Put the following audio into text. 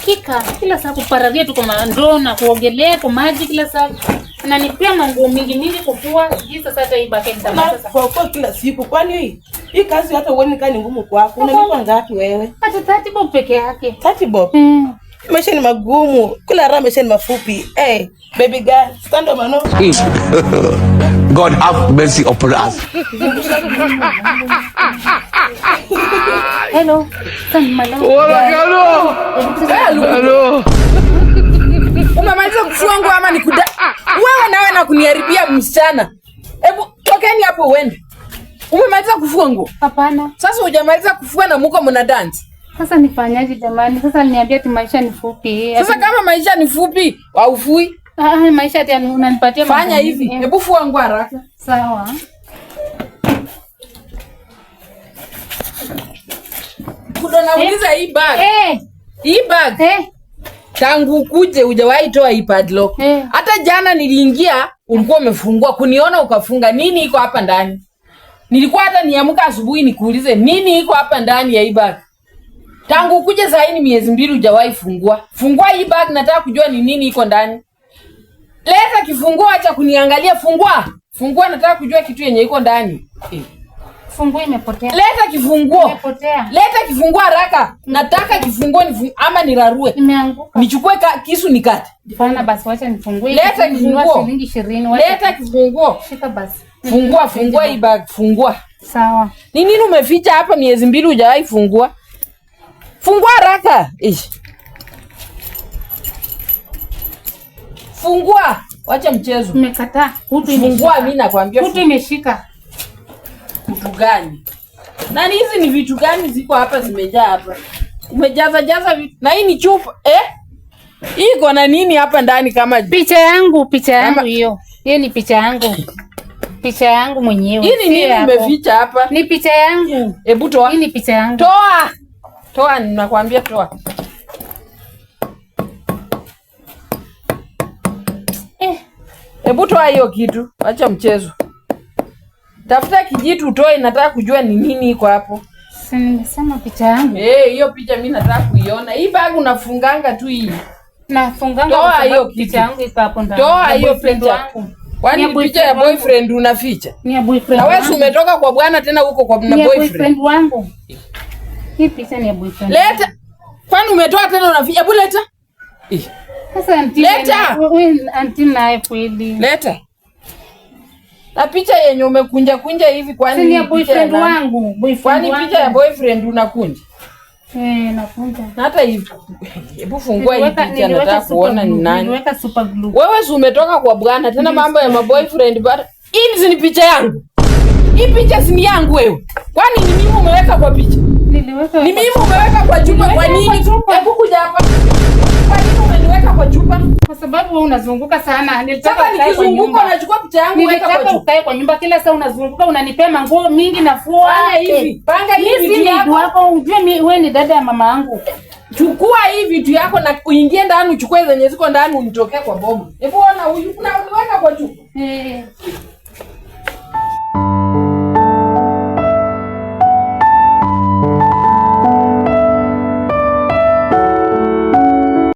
Hakika kila saa kupararia tu kwa ndoo na kuogelea kwa maji kila saa. Ananipea manguo mingi kufua. Hii sasa hata ibake nitamaliza. Kwa kila siku kwani hii kazi hata uone kani ngumu kwako. Unalipa ngapi wewe? Hata 30 bob peke yake. 30 bob. Maisha ni magumu. Kula raha maisha ni mafupi. Hey, baby girl, stand up mano. God have mercy upon us. Hello. Hello. Umemaliza kufua nguo ama nikuda? Wewe nawe na kuniharibia msichana. Hebu tokeni hapo uende. Umemaliza kufua nguo? Hapana. Sasa hujamaliza kufua na mko mna dance. Sasa nifanyaje jamani? Sasa niambia ati maisha ni fupi. Sasa kama maisha ni fupi, haufui? Maisha ati unanipatia fanya hivi. Hebu fua nguo haraka. Sawa. Kudo nauliza hii bag. Hii bag. Tangu kuje hujawahi toa hii padlock. Hata jana niliingia ulikuwa umefungua, kuniona ukafunga. Nini iko hapa ndani? Nilikuwa hata niamka asubuhi nikuulize nini iko hapa ndani ya hii bag. Tangu kuje saa hii miezi 2 hujawahi fungua. Fungua hii bag, nataka kujua ni nini iko ndani. Leta kifunguo, acha kuniangalia. Fungua, nataka kujua kitu yenye iko ndani. Funguo imepotea. Leta kifunguo. Imepotea. Leta kifunguo haraka. Nataka kifunguo ama nirarue. Imeanguka. Nichukue kisu nikate. Fanya basi, wacha nifungue. Leta kifunguo. Shilingi 20. Leta kifunguo. Shika basi. Fungua hii bag, fungua. Sawa. Ni nini umeficha hapa miezi 2 hujawahi fungua? Fungua haraka. Fungua. Wacha mchezo. Umekataa. Fungua, mimi nakwambia. Kutu imeshika. Kutu gani? Nani hizi ni vitu gani ziko hapa zimejaa hapa? Umejaza vitu. Na hii ni chupa. Hii iko na nini hapa ndani kama picha yangu hiyo. Hiyo ni picha yangu. Picha yangu mwenyewe. Hii ni nini umeficha hapa? Ni picha yangu. Hebu toa. Hii ni picha yangu. Toa, ninakwambia toa. Hebu toa hiyo kitu. Acha mchezo. Tafuta kijitu utoe, nataka kujua ni nini iko hapo. Si nimesema picha yangu. Hiyo picha mimi nataka kuiona. Hii bag unafunganga tu hii. Nafunganga toa hiyo picha yangu iko hapo ndani. Toa hiyo picha. Kwani picha ya boyfriend unaficha? Ni ya boyfriend. Na wewe umetoka kwa bwana tena huko kwa boyfriend. Ni boyfriend wangu. Hii picha ni ya boyfriend. Leta. Kwani umetoa tena unaficha? Hebu leta. Sasa leta. Anti naye kweli. Leta. Na picha yenye umekunja hivi kwani ni ya boyfriend wangu? Kwani picha ya boyfriend unakunja? Nakunja. Na hata hivi. Hebu fungua hii picha nataka kuona ni nani. Niweka super glue. Wewe si umetoka kwa bwana tena mambo ya boyfriend bado. Hii ni picha yangu. Hii picha si yangu wewe. Kwani ni mimi umeweka kwa picha? Niliweka. Ni mimi umeweka kwa chupa kwa nini? Hebu kuja hapa. Kwa nini umeniweka kwa chupa? Kwa sababu wewe unazunguka sana. Nilitaka nikizunguka unachukua picha yangu weka kwa chupa. Ukae kwa nyumba kila saa unazunguka unanipea manguo mingi nafua. Panga hivi vitu yako. Ujue wewe ni dada ya mama yangu. Chukua hii vitu yako na uingie ndani uchukue zenye ziko ndani unitokee kwa boma. Hebu ona huyu kuna uniweka kwa chupa.